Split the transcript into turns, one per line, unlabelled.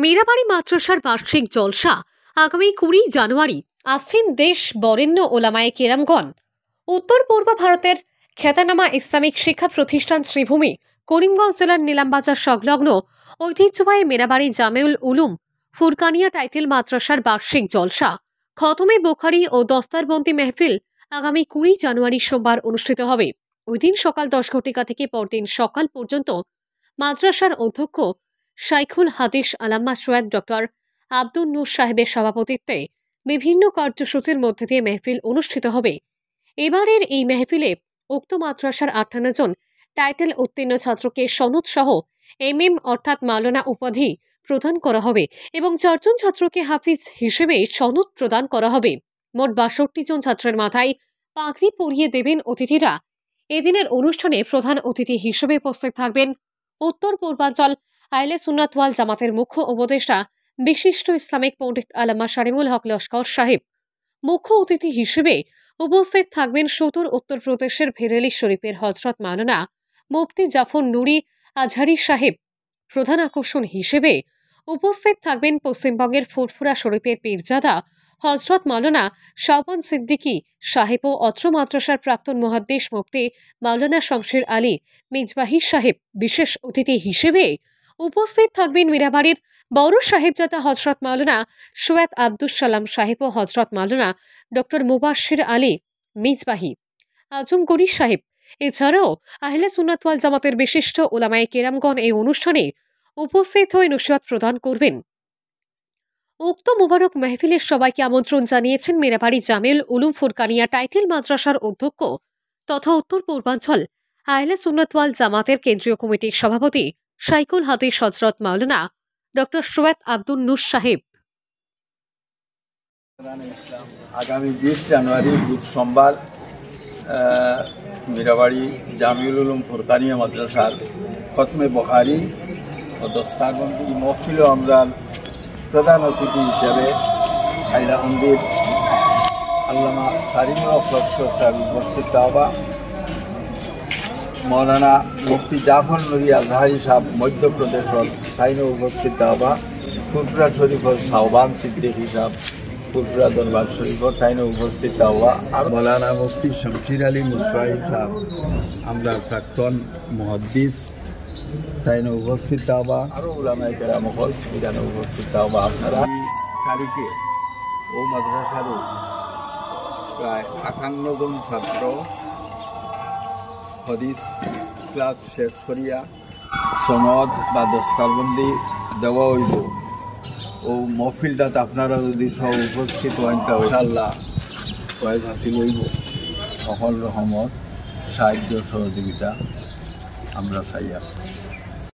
মীরাবাড়ি মাদ্রাসার বার্ষিক জলসা আগামী 20 জানুয়ারি আসছেন দেশ বরেণ্য ওলামায়ে কেরামগণ। উত্তর পূর্ব ভারতের খ্যাতনামা ইসলামিক শিক্ষা প্রতিষ্ঠান শ্রীভূমি করিমগঞ্জ জেলার নিলামবাজার সংলগ্ন ঐতিহ্যবাহী মীরাবাড়ি জামেউল উলুম ফুরকানিয়া টাইটেল মাদ্রাসার বার্ষিক জলসা খতমে বুখারী ও দস্তারবন্দি মেহফিল আগামী 20 জানুয়ারি সোমবার অনুষ্ঠিত হবে। ওই দিন সকাল 10 ঘটিকা থেকে পরদিন সকাল পর্যন্ত মাদ্রাসার অধ্যক্ষ শাইখুল হাদিস আল্লামা সৈয়দ ডক্টর আব্দুন নূর সাহেবের সভাপতিত্বে বিভিন্ন কার্যসূচির মধ্যে দিয়ে মেহফিল অনুষ্ঠিত হবে। এবারের এই মেহফিলে উক্ত মাদ্রাসার 58 জন টাইটেল উত্তীর্ণ ছাত্রকে সনদ সহ MM অর্থাৎ মাওলানা উপাধি প্রদান করা হবে এবং 4 জন ছাত্রকে হাফিজ হিসেবে সনদ প্রদান করা হবে। মোট 62 জন ছাত্রের মাথায় পাগড়ি পরিয়ে দেবেন অতিথিরা। এদিনের অনুষ্ঠানে প্রধান অতিথি হিসেবে উপস্থিত থাকবেন উত্তর পূর্বাঞ্চল আহলে সুন্নাত ওয়াল জামাতের মুখ্য উপদেষ্টা বিশিষ্ট ইসলামিক পণ্ডিত আল্লামা শারিমুল হক লস্কর সাহেব। মুখ্য অতিথি হিসেবে উপস্থিত থাকবেন সুদূর উত্তরপ্রদেশের ভেরেলি শরীফের হজরত মাওলানা মুফতি জাফর নুরি আজহারি সাহেব। প্রধান আকর্ষণ হিসেবে উপস্থিত থাকবেন পশ্চিমবঙ্গের ফুরফুরা শরীফের পীরজাদা হজরত মাওলানা শাওবান সিদ্দিকী সাহেব ও অত্র মাদ্রাসার প্রাক্তন মুহাদ্দিস মুফতি মাওলানা শমশের আলী মিজবাহি সাহেব। বিশেষ অতিথি হিসেবে উপস্থিত থাকবেন মীরাবাড়ির বড় সাহেবজাদা হজরত মাওলানা সৈয়দ আব্দুস সালাম সাহেব ও হজরত মাওলানা ডক্টর মুবাশশির আলী মিজবাহি আজমগড়ি সাহেব। এছাড়াও আহলে সুন্নাত ওয়াল জামাতের বিশিষ্ট ওলামায়ে কেরামগণ এই অনুষ্ঠানে উপস্থিত হয়ে নসিহত প্রদান করবেন। উক্ত মুবারক মেহফিলের সবাইকে আমন্ত্রণ জানিয়েছেন মীরাবাড়ি জামেউল উলুম ফুরকানিয়া টাইটেল মাদ্রাসার অধ্যক্ষ তথা উত্তর পূর্বাঞ্চল আহলে সুন্নাত ওয়াল জামাতের কেন্দ্রীয় কমিটির সভাপতি শাইখুল হাদিস হজরত মাওলানা ডক্টর সৈয়দ আব্দুন নূর সাহেব।
আগামী 20 জানুয়ারি বুধ সোমবার মীরাবাড়ি জামেউল উলুম ফুরকানিয়া মাদ্রাসার খতমে বুখারী ও দস্তারবন্দি মহফিল আমরা প্রধান অতিথি হিসেবে হাইলাকান্দির আল্লামা শারিমুল হক লস্কর সাহেব উপস্থিত হওয়া, মৌলানা মুফতি জাফর নুরি আজহারি সাহেব মধ্যপ্রদেশের তাইনে উপস্থিত হওয়া, ফুরফুরা শরীফের শাওবান সিদ্দিকী সাহেব ফুরফুরা দরবার শরীফের তাইনে উপস্থিত হওয়া, আর মৌলানা মুফতি শমশের আলী মিজবাহি সাহেব আমরা প্রাক্তন মুহাদ্দিস তাইনে উপস্থিত হওয়া, আরও উলামায়ে কেরাম এখানে উপস্থিত হওয়া। আপনারা তারিখে ও মাদ্রাসারও প্রায় 58 জন ছাত্র হাদিস ক্লাস শেষ করিয়া সনদ বা দস্তারবন্দি দেওয়া হইব। ও মহফিলটাতে আপনারা যদি সব উপস্থিত হন তা ইনশাআল্লাহ কয়েক হাসিল হইব। সকল রকমের সাহায্য সহযোগিতা আমরা চাই।